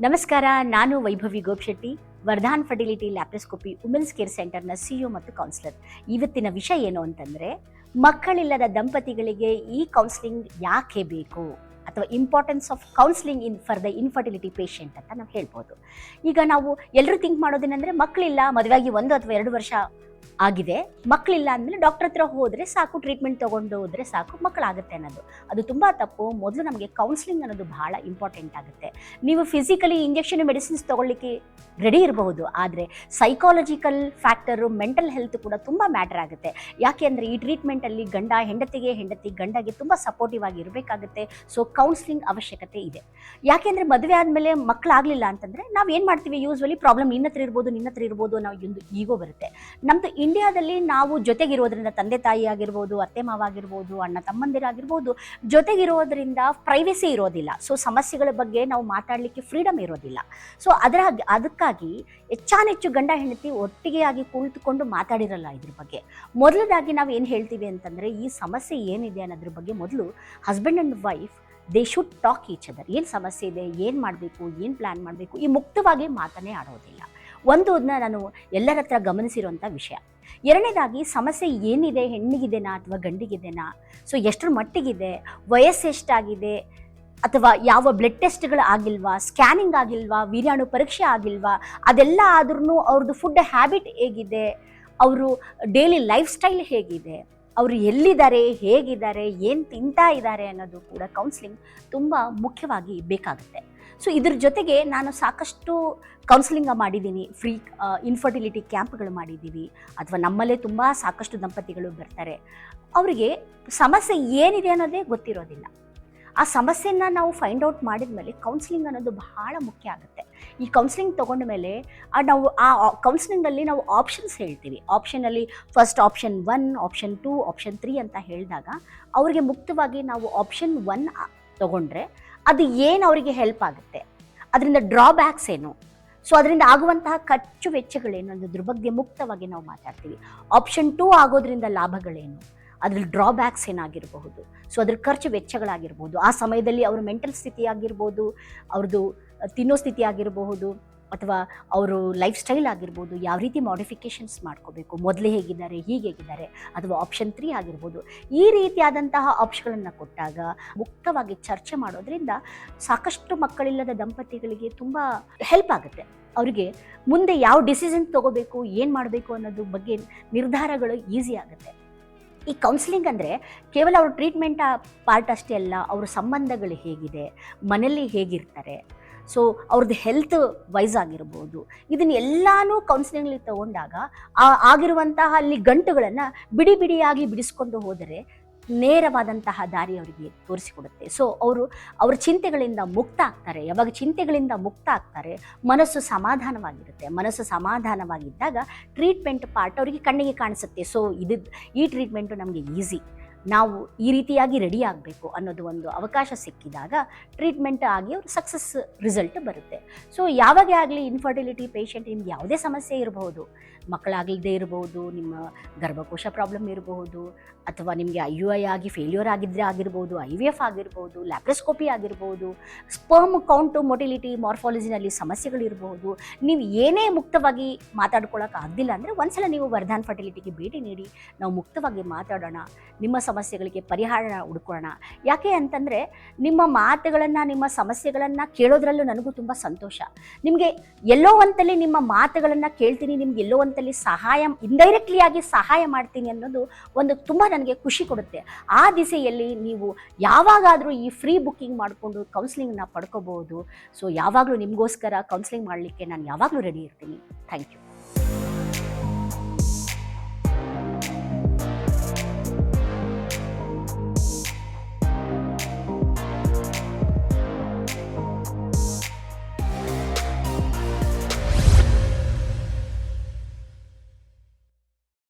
ನಮಸ್ಕಾರ, ನಾನು Vaibhavi Gopshetty, Vardhan fertility laparoscopy women's care ಸೆಂಟರ್ನ ಸಿಇಒ ಮತ್ತು ಕೌನ್ಸಿಲರ್. ಇವತ್ತಿನ ವಿಷಯ ಏನು ಅಂತಂದರೆ, ಮಕ್ಕಳಿಲ್ಲದ ದಂಪತಿಗಳಿಗೆ ಈ ಕೌನ್ಸಿಲಿಂಗ್ ಯಾಕೆ ಬೇಕು ಅಥವಾ importance of counselling for the infertility patient ಅಂತ ನಾವು ಹೇಳ್ಬೋದು. ಈಗ ನಾವು ಎಲ್ಲರೂ ಥಿಂಕ್ ಮಾಡೋದೇನೆಂದರೆ, ಮಕ್ಕಳಿಲ್ಲ, ಮದುವೆಯಾಗಿ 1 ಅಥವಾ 2 ವರ್ಷ ಆಗಿದೆ, ಮಕ್ಕಳಿಲ್ಲ ಅಂದಮೇಲೆ ಡಾಕ್ಟರ್ ಹತ್ರ ಹೋದರೆ ಸಾಕು, ಟ್ರೀಟ್ಮೆಂಟ್ ತೊಗೊಂಡು ಹೋದರೆ ಸಾಕು, ಮಕ್ಕಳಾಗುತ್ತೆ ಅನ್ನೋದು ಅದು ತುಂಬ ತಪ್ಪು. ಮೊದಲು ನಮಗೆ ಕೌನ್ಸಿಲಿಂಗ್ ಅನ್ನೋದು ಬಹಳ ಇಂಪಾರ್ಟೆಂಟ್ ಆಗುತ್ತೆ. ನೀವು ಫಿಸಿಕಲಿ ಇಂಜೆಕ್ಷನ್ ಮೆಡಿಸಿನ್ಸ್ ತೊಗೊಳ್ಳಿಕ್ಕೆ ರೆಡಿ ಇರಬಹುದು, ಆದರೆ ಸೈಕಾಲಜಿಕಲ್ ಫ್ಯಾಕ್ಟರು, ಮೆಂಟಲ್ ಹೆಲ್ತ್ ಕೂಡ ತುಂಬ ಮ್ಯಾಟರ್ ಆಗುತ್ತೆ. ಯಾಕೆ ಅಂದರೆ ಈ ಟ್ರೀಟ್ಮೆಂಟಲ್ಲಿ ಹೆಂಡತಿ ಗಂಡಗೆ ತುಂಬ ಸಪೋರ್ಟಿವ್ ಆಗಿ ಇರಬೇಕಾಗುತ್ತೆ. ಸೊ ಕೌನ್ಸಿಲಿಂಗ್ ಅವಶ್ಯಕತೆ ಇದೆ. ಯಾಕೆಂದರೆ ಮದುವೆ ಆದಮೇಲೆ ಮಕ್ಕಳಾಗಲಿಲ್ಲ ಅಂತಂದರೆ ನಾವು ಏನು ಮಾಡ್ತೀವಿ, ಯೂಸ್ವಲಿ ಪ್ರಾಬ್ಲಮ್ ನಿನ್ನ ಹತ್ರ ಇರ್ಬೋದು ನಾವು ಒಂದು ಈಗೋ ಬರುತ್ತೆ. ನಮ್ಮದು ಇಂಡಿಯಾದಲ್ಲಿ ನಾವು ಜೊತೆಗಿರೋದ್ರಿಂದ, ತಂದೆ ತಾಯಿ ಆಗಿರ್ಬೋದು, ಅತ್ತೆ ಮಾವ ಆಗಿರ್ಬೋದು, ಅಣ್ಣ ತಮ್ಮಂದಿರಾಗಿರ್ಬೋದು, ಜೊತೆಗಿರೋದ್ರಿಂದ ಪ್ರೈವೇಸಿ ಇರೋದಿಲ್ಲ. ಸೊ ಸಮಸ್ಯೆಗಳ ಬಗ್ಗೆ ನಾವು ಮಾತಾಡಲಿಕ್ಕೆ ಫ್ರೀಡಮ್ ಇರೋದಿಲ್ಲ. ಸೊ ಅದಕ್ಕಾಗಿ ಹೆಚ್ಚಾನೆಚ್ಚು ಗಂಡ ಹೆಂಡತಿ ಒಟ್ಟಿಗೆ ಆಗಿ ಕುಳಿತುಕೊಂಡು ಮಾತಾಡಿರಲ್ಲ ಇದ್ರ ಬಗ್ಗೆ. ಮೊದಲದಾಗಿ ನಾವು ಏನು ಹೇಳ್ತೀವಿ ಅಂತಂದರೆ, ಈ ಸಮಸ್ಯೆ ಏನಿದೆ ಅನ್ನೋದ್ರ ಬಗ್ಗೆ ಮೊದಲು husband and wife they should talk each other. ಏನು ಸಮಸ್ಯೆ ಇದೆ, ಏನು ಮಾಡಬೇಕು, ಏನು ಪ್ಲ್ಯಾನ್ ಮಾಡಬೇಕು, ಈ ಮುಕ್ತವಾಗಿ ಮಾತನ್ನೇ ಆಡೋದಿಲ್ಲ. ಅದನ್ನ ನಾನು ಎಲ್ಲರ ಹತ್ರ ಗಮನಿಸಿರುವಂಥ ವಿಷಯ. ಎರಡನೇದಾಗಿ, ಸಮಸ್ಯೆ ಏನಿದೆ, ಹೆಣ್ಣಿಗಿದೆನಾ ಅಥವಾ ಗಂಡಿಗಿದೆನಾ, ಸೊ ಎಷ್ಟರ ಮಟ್ಟಿಗಿದೆ, ವಯಸ್ಸು ಎಷ್ಟಾಗಿದೆ, ಅಥವಾ ಯಾವ ಬ್ಲಡ್ ಟೆಸ್ಟ್ಗಳು ಆಗಿಲ್ವಾ, ಸ್ಕ್ಯಾನಿಂಗ್ ಆಗಿಲ್ವಾ, ವೀರ್ಯಾಣು ಪರೀಕ್ಷೆ ಆಗಿಲ್ವಾ, ಅದೆಲ್ಲ ಆದ್ರೂ ಅವ್ರದ್ದು ಫುಡ್ ಹ್ಯಾಬಿಟ್ ಹೇಗಿದೆ, ಅವರು ಡೈಲಿ ಲೈಫ್ ಸ್ಟೈಲ್ ಹೇಗಿದೆ, ಅವರು ಎಲ್ಲಿದ್ದಾರೆ, ಹೇಗಿದ್ದಾರೆ, ಏನು ತಿಂತಾ ಇದ್ದಾರೆ ಅನ್ನೋದು ಕೂಡ ಕೌನ್ಸಿಲಿಂಗ್ ತುಂಬ ಮುಖ್ಯವಾಗಿ ಬೇಕಾಗುತ್ತೆ. ಸೊ ಇದ್ರ ಜೊತೆಗೆ ನಾನು ಸಾಕಷ್ಟು ಕೌನ್ಸಿಲಿಂಗ್ ಮಾಡಿದ್ದೀನಿ, ಫ್ರೀ ಇನ್ಫರ್ಟಿಲಿಟಿ ಕ್ಯಾಂಪ್ಗಳು ಮಾಡಿದ್ದೀವಿ, ಅಥವಾ ನಮ್ಮಲ್ಲೇ ತುಂಬ ಸಾಕಷ್ಟು ದಂಪತಿಗಳು ಬರ್ತಾರೆ. ಅವರಿಗೆ ಸಮಸ್ಯೆ ಏನಿದೆ ಅನ್ನೋದೇ ಗೊತ್ತಿರೋದಿಲ್ಲ. ಆ ಸಮಸ್ಯೆನ ನಾವು ಫೈಂಡ್ ಔಟ್ ಮಾಡಿದ ಮೇಲೆ ಕೌನ್ಸಿಲಿಂಗ್ ಅನ್ನೋದು ಬಹಳ ಮುಖ್ಯ ಆಗುತ್ತೆ. ಈ ಕೌನ್ಸಿಲಿಂಗ್ ತೊಗೊಂಡ ಮೇಲೆ ನಾವು ಆ ಕೌನ್ಸಿಲಿಂಗಲ್ಲಿ ನಾವು ಆಪ್ಷನ್ಸ್ ಹೇಳ್ತೀವಿ. ಆಪ್ಷನಲ್ಲಿ ಫಸ್ಟ್ ಆಪ್ಷನ್ 1, ಆಪ್ಷನ್ 2, ಆಪ್ಷನ್ 3 ಅಂತ ಹೇಳಿದಾಗ ಅವರಿಗೆ ಮುಕ್ತವಾಗಿ ನಾವು ಆಪ್ಷನ್ 1 ತೊಗೊಂಡ್ರೆ ಅದು ಏನು ಅವರಿಗೆ ಹೆಲ್ಪ್ ಆಗುತ್ತೆ, ಅದರಿಂದ ಡ್ರಾಬ್ಯಾಕ್ಸ್ ಏನು, ಸೊ ಅದರಿಂದ ಆಗುವಂತಹ ಖರ್ಚು ವೆಚ್ಚಗಳೇನು ಅನ್ನೋದ್ರ ಬಗ್ಗೆ ಮುಕ್ತವಾಗಿ ನಾವು ಮಾತಾಡ್ತೀವಿ. ಆಪ್ಷನ್ 2 ಆಗೋದ್ರಿಂದ ಲಾಭಗಳೇನು, ಅದ್ರಲ್ಲಿ ಡ್ರಾಬ್ಯಾಕ್ಸ್ ಏನಾಗಿರಬಹುದು, ಸೊ ಅದ್ರ ಖರ್ಚು ವೆಚ್ಚಗಳಾಗಿರ್ಬೋದು, ಆ ಸಮಯದಲ್ಲಿ ಅವ್ರ ಮೆಂಟಲ್ ಸ್ಥಿತಿ ಆಗಿರ್ಬೋದು, ಅವ್ರದ್ದು ತಿನ್ನೋ ಸ್ಥಿತಿ ಆಗಿರಬಹುದು, ಅಥವಾ ಅವರು ಲೈಫ್ ಸ್ಟೈಲ್ ಆಗಿರ್ಬೋದು, ಯಾವ ರೀತಿ ಮಾಡಿಫಿಕೇಷನ್ಸ್ ಮಾಡ್ಕೋಬೇಕು, ಮೊದಲೇ ಹೇಗಿದ್ದಾರೆ, ಹೀಗೆ ಹೇಗಿದ್ದಾರೆ, ಅಥವಾ ಆಪ್ಷನ್ 3 ಆಗಿರ್ಬೋದು. ಈ ರೀತಿಯಾದಂತಹ ಆಪ್ಷನ್ಗಳನ್ನು ಕೊಟ್ಟಾಗ ಮುಕ್ತವಾಗಿ ಚರ್ಚೆ ಮಾಡೋದ್ರಿಂದ ಸಾಕಷ್ಟು ಮಕ್ಕಳಿಲ್ಲದ ದಂಪತಿಗಳಿಗೆ ತುಂಬ ಹೆಲ್ಪ್ ಆಗುತ್ತೆ. ಅವರಿಗೆ ಮುಂದೆ ಯಾವ ಡಿಸಿಷನ್ ತೊಗೋಬೇಕು, ಏನು ಮಾಡಬೇಕು ಅನ್ನೋದ್ರ ಬಗ್ಗೆ ನಿರ್ಧಾರಗಳು ಈಸಿ ಆಗುತ್ತೆ. ಈ ಕೌನ್ಸಿಲಿಂಗ್ ಅಂದರೆ ಕೇವಲ ಅವ್ರ ಟ್ರೀಟ್ಮೆಂಟ್ ಪಾರ್ಟ್ ಅಷ್ಟೇ ಅಲ್ಲ, ಅವ್ರ ಸಂಬಂಧಗಳು ಹೇಗಿದೆ, ಮನೆಯಲ್ಲಿ ಹೇಗಿರ್ತಾರೆ, ಸೊ ಅವ್ರದ್ದು ಹೆಲ್ತ್ ವೈಸ್ ಆಗಿರ್ಬೋದು, ಇದನ್ನೆಲ್ಲನೂ ಕೌನ್ಸಿಲಿಂಗ್ಲಿ ತೊಗೊಂಡಾಗ ಆಗಿರುವಂತಹ ಅಲ್ಲಿ ಗಂಟುಗಳನ್ನು ಬಿಡಿಯಾಗಿ ಬಿಡಿಸ್ಕೊಂಡು ಹೋದರೆ ನೇರವಾದಂತಹ ದಾರಿ ಅವರಿಗೆ ತೋರಿಸಿಕೊಡುತ್ತೆ. ಸೊ ಅವ್ರ ಚಿಂತೆಗಳಿಂದ ಮುಕ್ತ ಆಗ್ತಾರೆ. ಯಾವಾಗ ಚಿಂತೆಗಳಿಂದ ಮುಕ್ತ ಆಗ್ತಾರೆ, ಮನಸ್ಸು ಸಮಾಧಾನವಾಗಿರುತ್ತೆ. ಮನಸ್ಸು ಸಮಾಧಾನವಾಗಿದ್ದಾಗ ಟ್ರೀಟ್ಮೆಂಟ್ ಪಾರ್ಟ್ ಅವರಿಗೆ ಕಣ್ಣಿಗೆ ಕಾಣಿಸುತ್ತೆ. ಸೊ ಈ ಟ್ರೀಟ್ಮೆಂಟು ನಮಗೆ ಈಸಿ, ನಾವು ಈ ರೀತಿಯಾಗಿ ರೆಡಿ ಆಗಬೇಕು ಅನ್ನೋದು ಒಂದು ಅವಕಾಶ ಸಿಕ್ಕಿದಾಗ ಟ್ರೀಟ್ಮೆಂಟ್ ಆಗಿ ಅವ್ರು ಸಕ್ಸಸ್ ರಿಸಲ್ಟ್ ಬರುತ್ತೆ. ಸೊ ಯಾವಾಗೇ ಆಗಲಿ ಇನ್ಫರ್ಟಿಲಿಟಿ ಪೇಷಂಟ್, ನಿಮ್ಗೆ ಯಾವುದೇ ಸಮಸ್ಯೆ ಇರಬಹುದು, ಮಕ್ಕಳಾಗಲಿದೆ ಇರಬಹುದು, ನಿಮ್ಮ ಗರ್ಭಕೋಶ ಪ್ರಾಬ್ಲಮ್ ಇರಬಹುದು, ಅಥವಾ ನಿಮಗೆ IUI ಆಗಿ ಫೇಲ್ಯೂರ್ ಆಗಿದ್ದರೆ ಆಗಿರ್ಬೋದು, IVF ಆಗಿರ್ಬೋದು, ಲ್ಯಾಪ್ರೋಸ್ಕೋಪಿ ಆಗಿರ್ಬೋದು, ಸ್ಪರ್ಮ್ ಕೌಂಟು, ಮೊಟಿಲಿಟಿ, ಮಾರ್ಫಾಲಜಿನಲ್ಲಿ ಸಮಸ್ಯೆಗಳಿರಬಹುದು. ನೀವು ಏನೇ ಮುಕ್ತವಾಗಿ ಮಾತಾಡ್ಕೊಳ್ಳೋಕೆ ಆಗಲಿಲ್ಲ ಅಂದರೆ ಒಂದ್ಸಲ ನೀವು ವರ್ಧಾನ್ ಫರ್ಟಿಲಿಟಿಗೆ ಭೇಟಿ ನೀಡಿ, ನಾವು ಮುಕ್ತವಾಗಿ ಮಾತಾಡೋಣ, ನಿಮ್ಮ ಸಮಸ್ಯೆಗಳಿಗೆ ಪರಿಹಾರ ಹುಡ್ಕೋಣ. ಯಾಕೆ ಅಂತಂದರೆ ನಿಮ್ಮ ಮಾತುಗಳನ್ನು, ನಿಮ್ಮ ಸಮಸ್ಯೆಗಳನ್ನು ಕೇಳೋದ್ರಲ್ಲೂ ನನಗೂ ತುಂಬ ಸಂತೋಷ. ನಿಮಗೆ ಎಲ್ಲೋ ಒಂತಲ್ಲಿ ನಿಮ್ಮ ಮಾತುಗಳನ್ನು ಕೇಳ್ತೀನಿ, ನಿಮ್ಗೆ ಎಲ್ಲೋ ಒಂತಲ್ಲಿ ಇಂಡೈರೆಕ್ಟ್ಲಿ ಆಗಿ ಸಹಾಯ ಮಾಡ್ತೀನಿ ಅನ್ನೋದು ಒಂದು ತುಂಬ ನನಗೆ ಖುಷಿ ಕೊಡುತ್ತೆ. ಆ ದಿಸೆಯಲ್ಲಿ ನೀವು ಯಾವಾಗಾದರೂ ಈ ಫ್ರೀ ಬುಕ್ಕಿಂಗ್ ಮಾಡಿಕೊಂಡು ಕೌನ್ಸಿಲಿಂಗ್ನ ಪಡ್ಕೋಬಹುದು. ಸೊ ಯಾವಾಗಲೂ ನಿಮಗೋಸ್ಕರ ಕೌನ್ಸಿಲಿಂಗ್ ಮಾಡಲಿಕ್ಕೆ ನಾನು ಯಾವಾಗಲೂ ರೆಡಿ ಇರ್ತೀನಿ. Thank you.